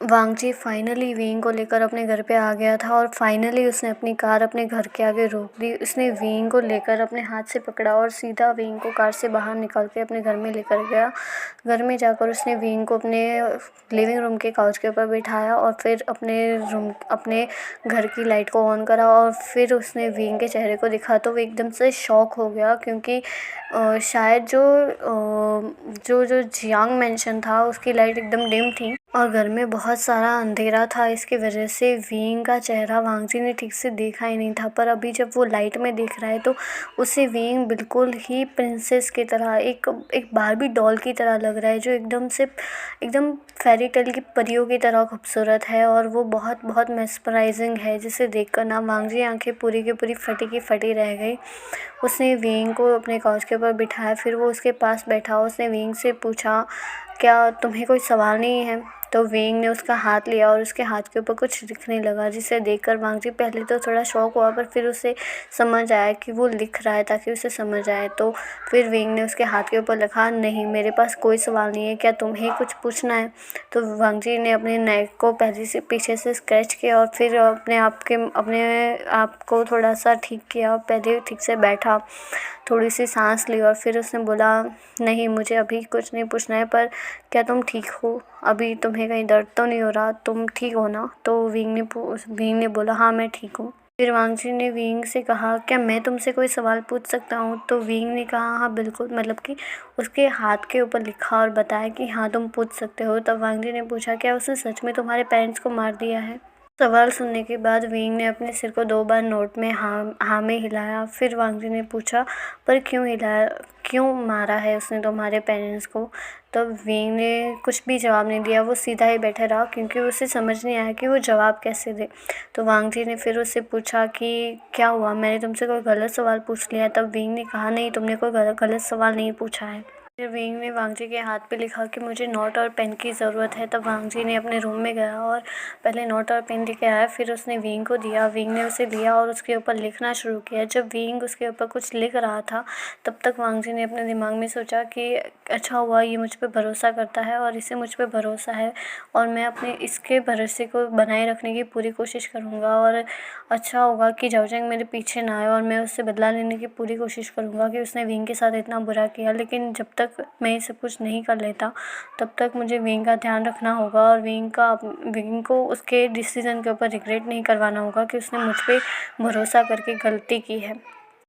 वांगजी finally weighing को लेकर अपने घर पे आ गया था और फाइनली उसने अपनी कार अपने घर के आगे रोक दी। उसने वेइंग को लेकर अपने हाथ से पकड़ा और सीधा वेइंग को कार से बाहर निकाल के अपने घर में लेकर गया। घर में जाकर उसने वेइंग को अपने लिविंग रूम के काउच के ऊपर बिठाया और फिर अपने घर की लाइट को ऑन करा और फिर उसने वेइंग के चेहरे को देखा तो वो एकदम से शॉक हो गया, क्योंकि शायद जो जियांग मेंशन था उसकी लाइट एकदम डिम थी और घर में बहुत सारा अंधेरा था। इसकी वजह से वेइंग का चेहरा वांगजी ने ठीक से देखा ही नहीं था, पर अभी जब वो लाइट में देख रहा है तो उसे वेइंग बिल्कुल ही प्रिंसेस की तरह, एक बारबी डॉल की तरह लग रहा है, जो एकदम फेरी टेल की परियों की तरह खूबसूरत है और वो बहुत बहुत मेस्मराइजिंग है, जिसे देखकर ना वांगजी आंखें पूरी की पूरी फटी की फटी रह गई। उसने वेइंग को अपने काउच के ऊपर बिठाया, फिर वो उसके पास बैठा। उसने वेइंग से पूछा, क्या तुम्हें कोई सवाल नहीं है? तो वेइंग ने उसका हाथ लिया और उसके हाथ के ऊपर कुछ लिखने लगा, जिसे देखकर वांगजी पहले तो थोड़ा शॉक हुआ, पर फिर उसे समझ आया कि वो लिख रहा है ताकि उसे समझ आए। तो फिर वेइंग ने उसके हाथ के ऊपर लिखा, नहीं मेरे पास कोई सवाल नहीं है, क्या तुम्हें कुछ पूछना है? तो वांगजी ने अपने नेक को पहले से पीछे से स्क्रैच किया और फिर अपने आप को थोड़ा सा ठीक किया, पहले ठीक से बैठा, थोड़ी सी सांस ली और फिर उसने बोला, नहीं मुझे अभी कुछ नहीं पूछना है, पर क्या तुम ठीक हो? अभी तुम्हें कहीं दर्द तो नहीं हो रहा? तुम ठीक हो ना? तो विंग ने बोला, हाँ मैं ठीक हूँ। फिर वांगजी ने विंग से कहा, क्या मैं तुमसे कोई सवाल पूछ सकता हूँ? तो विंग ने कहा, हाँ बिल्कुल, मतलब कि उसके हाथ के ऊपर लिखा और बताया कि हाँ तुम पूछ सकते हो। तब वांगजी ने पूछा, क्या उसने सच में तुम्हारे पेरेंट्स को मार दिया है? सवाल सुनने के बाद विंग ने अपने सिर को 2 बार नोट में हाँ में हिलाया। फिर वांगजी ने पूछा, पर क्यों हिलाया, क्यों मारा है उसने तुम्हारे पेरेंट्स को? तब विंग ने कुछ भी जवाब नहीं दिया, वो सीधा ही बैठा रहा, क्योंकि उसे समझ नहीं आया कि वो जवाब कैसे दे। तो वांगजी ने फिर उससे पूछा कि क्या हुआ, मैंने तुमसे कोई गलत सवाल पूछ लिया? तब विंग ने कहा, नहीं तुमने कोई गलत सवाल नहीं पूछा है। फिर विंग ने वांगजी के हाथ पे लिखा कि मुझे नोट और पेन की ज़रूरत है। तब वांगजी ने अपने रूम में गया और पहले नोट और पेन लेके आया, फिर उसने विंग को दिया। विंग ने उसे लिया और उसके ऊपर लिखना शुरू किया। जब विंग उसके ऊपर कुछ लिख रहा था तब तक वांगजी ने अपने दिमाग में सोचा कि अच्छा हुआ ये मुझ पे भरोसा करता है और इसे मुझ पे भरोसा है और मैं अपने इसके भरोसे को बनाए रखने की पूरी कोशिश करूँगा और अच्छा होगा कि जाओजैंग मेरे पीछे ना आए और मैं उससे बदला लेने की पूरी कोशिश करूँगा कि उसने विंग के साथ इतना बुरा किया। लेकिन जब तक मैं ये सब कुछ नहीं कर लेता तब तक मुझे विंग का ध्यान रखना होगा और विंग को उसके डिसीज़न के ऊपर रिग्रेट नहीं करवाना होगा कि उसने मुझ पे भरोसा करके गलती की है।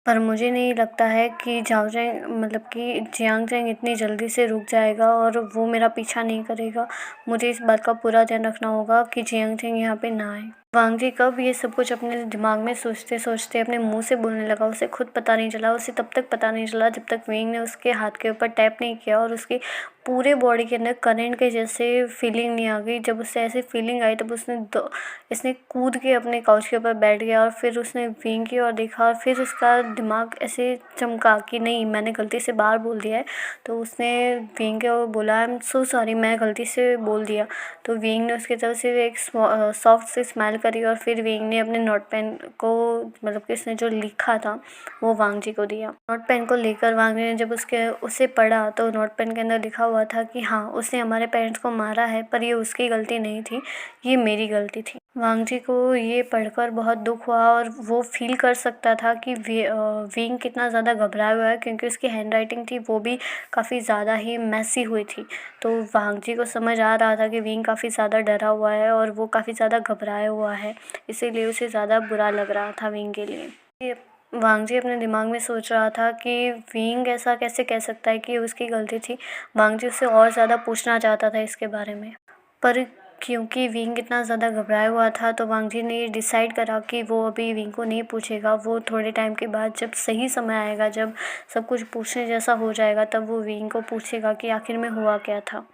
पर मुझे नहीं लगता है कि जियांगजेंग इतनी जल्दी से रुक जाएगा और वो मेरा पीछा नहीं करेगा। मुझे इस बात का पूरा ध्यान रखना होगा कि जियांगजेंग यहाँ पे ना आए। वांगजी कब ये सब कुछ अपने दिमाग में सोचते सोचते अपने मुंह से बोलने लगा, उसे खुद पता नहीं चला। उसे तब तक पता नहीं चला जब तक विंग ने उसके हाथ के ऊपर टैप नहीं किया और उसके पूरे बॉडी के अंदर करंट के जैसे फीलिंग नहीं आ गई। जब उससे ऐसी फीलिंग आई तब इसने कूद के अपने काउच के ऊपर बैठ गया और फिर उसने विंग की ओर देखा और फिर उसका दिमाग ऐसे चमका कि नहीं मैंने गलती से बाहर बोल दिया है। तो उसने विंग के ओर बोला, आई एम सो सॉरी, मैं गलती से बोल दिया। तो विंग ने उसकी तरफ से एक सॉफ्ट सी स्माइल करी और फिर विंग ने अपने नोट पेन को, मतलब कि उसने जो लिखा था वो वांगजी को दिया। नोट पेन को लेकर वांगजी ने जब उसे पढ़ा तो नोट पेन के अंदर लिखा हुआ था कि हाँ उसने हमारे पेरेंट्स को मारा है, पर ये उसकी गलती नहीं थी, ये मेरी गलती थी। वांगजी को ये पढ़कर बहुत दुख हुआ और वो फील कर सकता था कि विंग कितना ज़्यादा घबराया हुआ है, क्योंकि उसकी हैंडराइटिंग थी वो भी काफ़ी ज़्यादा ही मैसी हुई थी। तो वांगजी को समझ आ रहा था कि विंग काफ़ी ज़्यादा डरा हुआ है और वो काफ़ी ज़्यादा घबराया हुआ है, इसीलिए उसे ज़्यादा बुरा लग रहा था विंग के लिए। वांगजी अपने दिमाग में सोच रहा था कि विंग ऐसा कैसे कह सकता है कि उसकी गलती थी। वांगजी उससे और ज़्यादा पूछना चाहता था इसके बारे में, पर क्योंकि विंग इतना ज़्यादा घबराया हुआ था तो वांगजी ने डिसाइड करा कि वो अभी विंग को नहीं पूछेगा। वो थोड़े टाइम के बाद जब सही समय आएगा, जब सब कुछ पूछने जैसा हो जाएगा, तब वो विंग को पूछेगा कि आखिर में हुआ क्या था।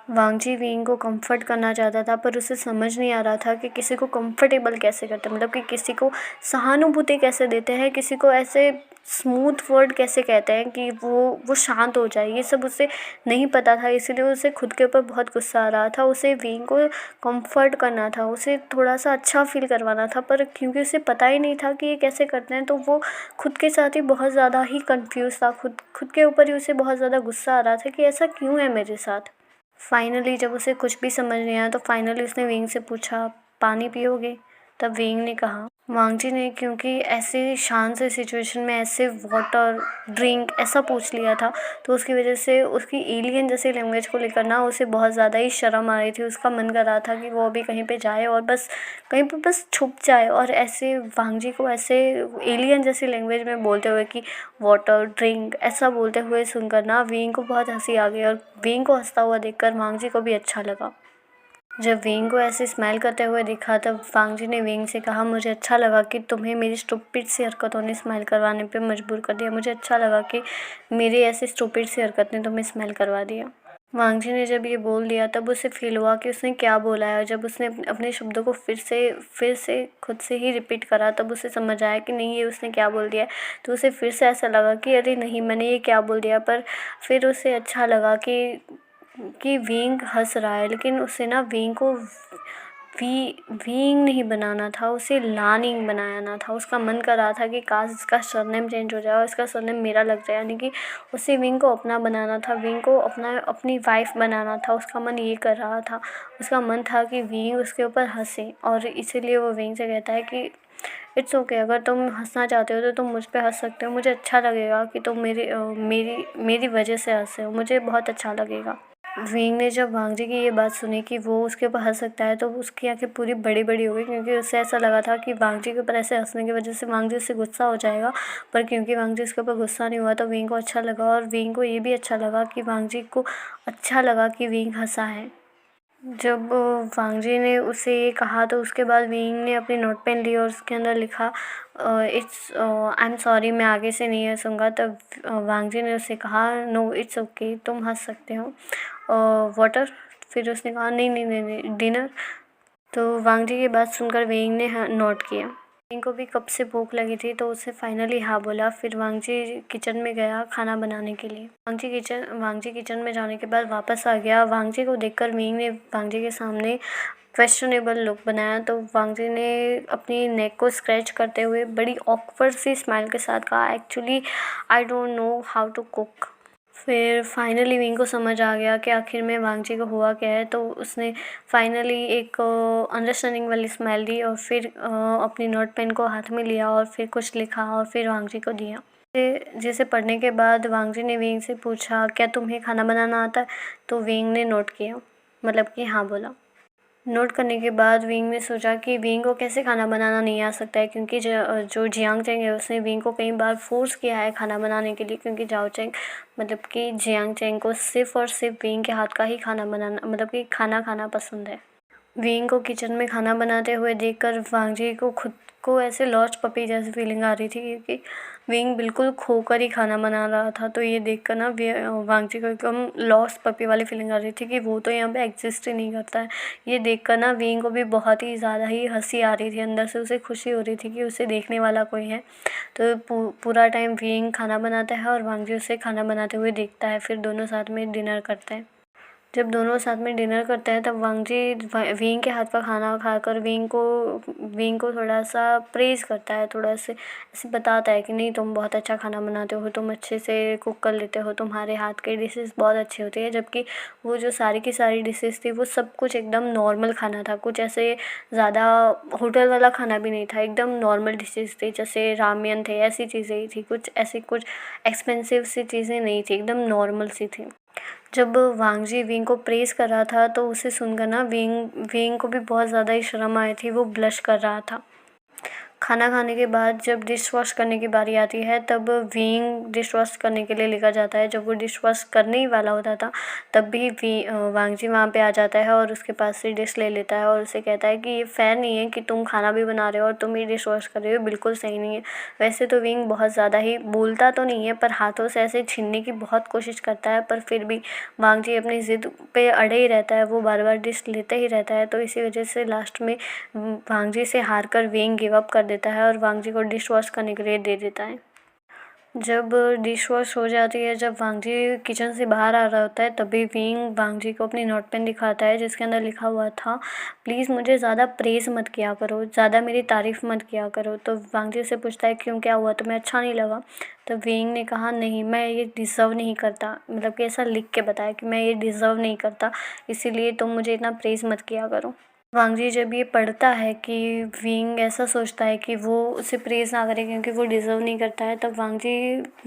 वांगजी विंग को कंफर्ट करना चाहता था, पर उसे समझ नहीं आ रहा था कि किसी को कंफर्टेबल कैसे करते हैं, मतलब कि किसी को सहानुभूति कैसे देते हैं, किसी को ऐसे स्मूथ वर्ड कैसे कहते हैं कि वो शांत हो जाए। ये सब उसे नहीं पता था, इसीलिए उसे खुद के ऊपर बहुत गुस्सा आ रहा था। उसे विंग को कंफर्ट करना था, उसे थोड़ा सा अच्छा फील करवाना था, पर क्योंकि उसे पता ही नहीं था कि ये कैसे करते हैं तो वो खुद के साथ ही बहुत ज़्यादा ही कंफ्यूज था। खुद के ऊपर ही उसे बहुत ज़्यादा गुस्सा आ रहा था कि ऐसा क्यों है मेरे साथ। फाइनली जब उसे कुछ भी समझ नहीं आया तो फाइनली उसने वेंग से पूछा, पानी पियोगे? तब वेंग ने कहा। वांगजी ने क्योंकि ऐसे शांत से सिचुएशन में ऐसे वाटर, ड्रिंक ऐसा पूछ लिया था, तो उसकी वजह से उसकी एलियन जैसी लैंग्वेज को लेकर ना उसे बहुत ज़्यादा ही शर्म आ रही थी। उसका मन कर रहा था कि वो अभी कहीं पे जाए और बस कहीं पे बस छुप जाए, और ऐसे वांगजी को ऐसे एलियन जैसी लैंग्वेज में बोलते हुए कि वाटर, ड्रिंक ऐसा बोलते हुए सुनकर ना वेंग को बहुत हंसी आ गई, और वेंग को हंसता हुआ देखकर वांगजी को भी अच्छा लगा। जब वेंग को ऐसे स्माइल करते हुए देखा तब वांगजी ने वेंग से कहा, मुझे अच्छा लगा कि तुम्हें मेरी स्टूपिड सी हरकतों ने स्माइल करवाने पे मजबूर कर दिया। मुझे अच्छा लगा कि मेरी ऐसी स्टूपिड सी हरकत ने तुम्हें स्माइल करवा दिया। वांगजी ने जब ये बोल दिया तब उसे फील हुआ कि उसने क्या बोला है। जब उसने अपने शब्दों को फिर से खुद से ही रिपीट करा तब उसे समझ आया कि नहीं, ये उसने क्या बोल दिया है। तो उसे फिर से ऐसा लगा कि अरे नहीं, मैंने ये क्या बोल दिया। पर फिर उसे अच्छा लगा कि वेंग हंस रहा है, लेकिन उसे ना वेंग को वींग नहीं बनाना था, उसे लानिंग बनाना था। उसका मन कर रहा था कि काश इसका सरनेम चेंज हो जाए और इसका सरनेम मेरा लग जाए, यानी कि उसे विंग को अपना बनाना था, विंग को अपनी वाइफ बनाना था। उसका मन ये कर रहा था, उसका मन था कि विंग उसके ऊपर हंसे, और इसीलिए वो विंग से कहता है कि इट्स ओके, अगर तुम हंसना चाहते हो तो तुम मुझ पे हंस सकते हो। मुझे अच्छा लगेगा कि तुम मेरी वजह से हंसे हो, मुझे बहुत अच्छा लगेगा। विंग ने जब वांगजी की ये बात सुनी कि वो उसके ऊपर हंस सकता है तो उसकी आंखें पूरी बड़ी बड़ी हो गई, क्योंकि उसे ऐसा लगा था कि वांगजी के ऊपर ऐसे हंसने की वजह से वांगजी उससे गुस्सा हो जाएगा। पर क्योंकि वांगजी उसके ऊपर गुस्सा नहीं हुआ तो विंग को अच्छा लगा, और विंग को ये भी अच्छा लगा कि वांगजी को अच्छा लगा कि विंग हंसा है। जब वांगजी ने उसे ये कहा तो उसके बाद विंग ने अपनी नोट पेन ली और उसके अंदर लिखा, इट्स आई एम सॉरी, मैं आगे से नहीं हंसूंगा। तब वांगजी ने उससे कहा, नो इट्स ओके, तुम हंस सकते हो। वाटर? फिर उसने कहा, नहीं नहीं नहीं नहीं, डिनर। तो वांगजी की बात सुनकर वेंग ने नोट किया। वेंग को भी कब से भूख लगी थी तो उसे फाइनली हाँ बोला। फिर वांगजी किचन में गया खाना बनाने के लिए। वांगजी किचन में जाने के बाद वापस आ गया। वांगजी को देखकर वेंग ने वांगजी के सामने क्वेश्चनेबल लुक बनाया, तो वांगजी ने अपनी नेक को स्क्रैच करते हुए बड़ी ऑकवर्ड सी स्माइल के साथ कहा, actually I don't know how to cook. फिर फाइनली विंग को समझ आ गया कि आखिर में वांगजी को हुआ क्या है, तो उसने फाइनली एक अंडरस्टैंडिंग वाली स्माइल दी और फिर अपनी नोट पेन को हाथ में लिया और फिर कुछ लिखा और फिर वांगजी को दिया। जिसे पढ़ने के बाद वांगजी ने विंग से पूछा, क्या तुम्हें खाना बनाना आता है? तो विंग ने नोट किया, मतलब कि हाँ बोला। नोट करने के बाद विंग ने सोचा कि विंग को कैसे खाना बनाना नहीं आ सकता है, क्योंकि जो जियांग चेंग है उसने विंग को कई बार फोर्स किया है खाना बनाने के लिए, क्योंकि जाओ चेंग मतलब कि जियांग चेंग को सिर्फ और सिर्फ विंग के हाथ का ही खाना बनाना मतलब कि खाना खाना पसंद है। विंग को किचन में खाना बनाते हुए देखकर वांगजी को खुद को ऐसे लॉस्ट पपी जैसी फीलिंग आ रही थी, क्योंकि विंग बिल्कुल खोकर ही खाना बना रहा था। तो ये देखकर ना वांगजी को एकदम लॉस्ट पपी वाली फीलिंग आ रही थी कि वो तो यहाँ पे एग्जिस्ट ही नहीं करता है। ये देखकर ना विंग को भी बहुत ही ज़्यादा ही हंसी आ रही थी, अंदर से उसे खुशी हो रही थी कि उसे देखने वाला कोई है। तो पूरा टाइम विंग खाना बनाता है और वांगजी उसे खाना बनाते हुए देखता है। फिर दोनों साथ में डिनर करते हैं। जब दोनों साथ में डिनर करते हैं तब वांगजी विंग के हाथ का खाना खाकर विंग को थोड़ा सा प्रेज़ करता है, थोड़ा से ऐसे बताता है कि नहीं, तुम बहुत अच्छा खाना बनाते हो, तुम अच्छे से कुक कर लेते हो, तुम्हारे हाथ की डिशेस बहुत अच्छी होती है। जबकि वो जो सारी की सारी डिशेस थी वो सब कुछ एकदम नॉर्मल खाना था, कुछ ऐसे ज़्यादा होटल वाला खाना भी नहीं था, एकदम नॉर्मल डिशेस थी, जैसे रामियन थे, ऐसी चीज़ें ही थी, कुछ ऐसी कुछ एक्सपेंसिव सी चीज़ें नहीं थी, एकदम नॉर्मल सी थी। जब वांगजी विंग को प्रेज़ कर रहा था तो उसे सुनकर ना विंग को भी बहुत ज़्यादा ही शर्म आई थी, वो ब्लश कर रहा था। खाना खाने के बाद जब डिश वॉश करने की बारी आती है तब विंग डिश वॉश करने के लिए लेकर जाता है। जब वो डिश वॉश करने ही वाला होता था तब भी वांगजी वहाँ पे आ जाता है और उसके पास से डिश ले लेता है और उसे कहता है कि ये फ़ेयर नहीं है कि तुम खाना भी बना रहे हो और तुम ही डिश वॉश कर रहे हो, बिल्कुल सही नहीं है। वैसे तो विंग बहुत ज़्यादा ही बोलता तो नहीं है, पर हाथों से ऐसे छीनने की बहुत कोशिश करता है, पर फिर भी वांगजी अपनी ज़िद पे अड़े ही रहता है, वो बार बार डिश लेते ही रहता है। तो इसी वजह से लास्ट में वांगजी से हार कर विंग गिव अप कर देता है और वांगजी को डिश वॉश करने के लिए दे देता है। जब डिश वॉश हो जाती है, जब वांगजी किचन से बाहर आ रहा होता है, तभी विंग वांगजी को अपनी नोट पेन दिखाता है जिसके अंदर लिखा हुआ था, प्लीज़ मुझे ज़्यादा प्रेज़ मत किया करो, ज़्यादा मेरी तारीफ़ मत किया करो। तो वांगजी से पूछता है, क्यों, क्या हुआ, तुम्हें अच्छा नहीं लगा? तो विंग ने कहा, नहीं, मैं ये डिज़र्व नहीं करता, मतलब कि ऐसा लिख के बताया कि मैं ये डिज़र्व नहीं करता, इसीलिए तुम मुझे इतना प्रेज़ मत किया करो। वांगजी जब ये पढ़ता है कि विंग ऐसा सोचता है कि वो उसे प्रेज़ ना करे क्योंकि वो डिज़र्व नहीं करता है, तब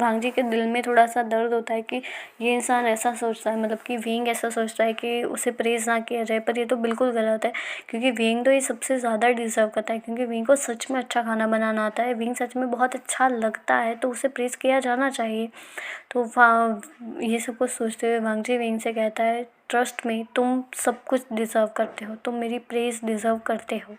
वांगजी के दिल में थोड़ा-सा दर्द होता है कि ये इंसान ऐसा सोचता है, मतलब कि विंग ऐसा सोचता है कि उसे प्रेज़ ना किया जाए, पर ये तो बिल्कुल गलत है क्योंकि विंग तो ये सबसे ज़्यादा डिज़र्व करता है क्योंकि विंग को सच में अच्छा खाना बनाना आता है, विंग सच में बहुत अच्छा लगता है, तो उसे प्रेज़ किया जाना चाहिए। तो ये सब कुछ सोचते हुए वांगजी विंग से कहता है, ट्रस्ट मी, तुम सब कुछ डिज़र्व करते हो, तुम मेरी प्रेज़ डिज़र्व करते हो।